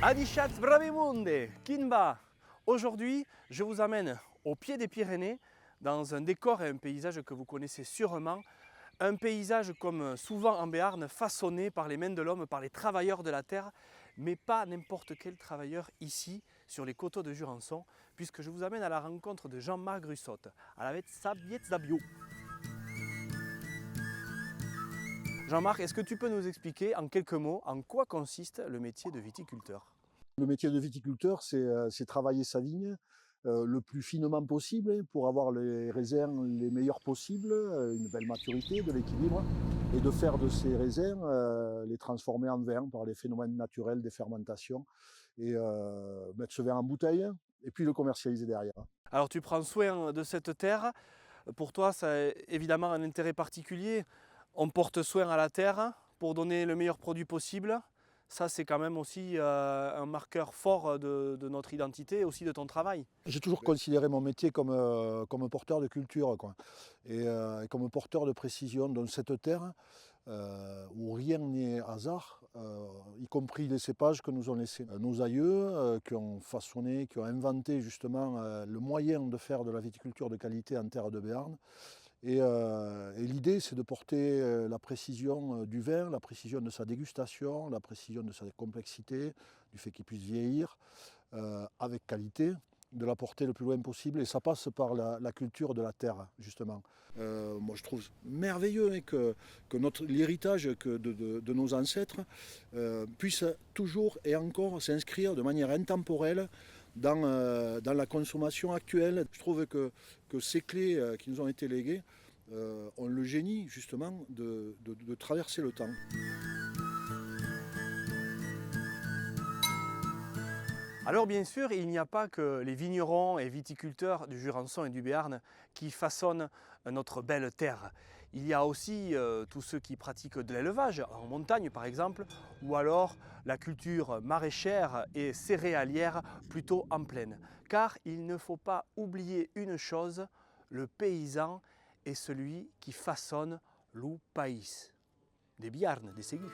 Adichat Bravemunde, Kinba. Aujourd'hui, je vous amène au pied des Pyrénées, dans un décor et un paysage que vous connaissez sûrement. Un paysage comme souvent en Béarn, façonné par les mains de l'homme, par les travailleurs de la terre, mais pas n'importe quel travailleur ici, sur les coteaux de Jurançon, puisque je vous amène à la rencontre de Jean-Marc Grussotte, à la vette Sabietz-Dabio. Jean-Marc, est-ce que tu peux nous expliquer en quelques mots en quoi consiste le métier de viticulteur? Le métier de viticulteur, c'est travailler sa vigne le plus finement possible pour avoir les raisins les meilleurs possibles, une belle maturité, de l'équilibre, et de faire de ces raisins, les transformer en vin par les phénomènes naturels des fermentations, et mettre ce vin en bouteille, et puis le commercialiser derrière. Alors tu prends soin de cette terre, pour toi ça a évidemment un intérêt particulier. On porte soin à la terre pour donner le meilleur produit possible. Ça, c'est quand même aussi un marqueur fort de notre identité et aussi de ton travail. J'ai toujours considéré mon métier comme un porteur de culture, quoi, et comme un porteur de précision dans cette terre où rien n'est hasard, y compris les cépages que nous ont laissés nos aïeux, qui ont façonné, qui ont inventé justement le moyen de faire de la viticulture de qualité en terre de Béarn. Et l'idée, c'est de porter la précision du vin, la précision de sa dégustation, la précision de sa complexité, du fait qu'il puisse vieillir avec qualité, de la porter le plus loin possible. Et ça passe par la culture de la terre, justement. Moi, je trouve merveilleux que l'héritage de nos ancêtres puisse toujours et encore s'inscrire de manière intemporelle dans la consommation actuelle. Je trouve que ces clés qui nous ont été léguées ont le génie, justement, de traverser le temps. Alors bien sûr, il n'y a pas que les vignerons et viticulteurs du Jurançon et du Béarn qui façonnent notre belle terre. Il y a aussi tous ceux qui pratiquent de l'élevage, en montagne par exemple, ou alors la culture maraîchère et céréalière plutôt en plaine. Car il ne faut pas oublier une chose, le paysan est celui qui façonne le pays, des Biarn, des Ségus.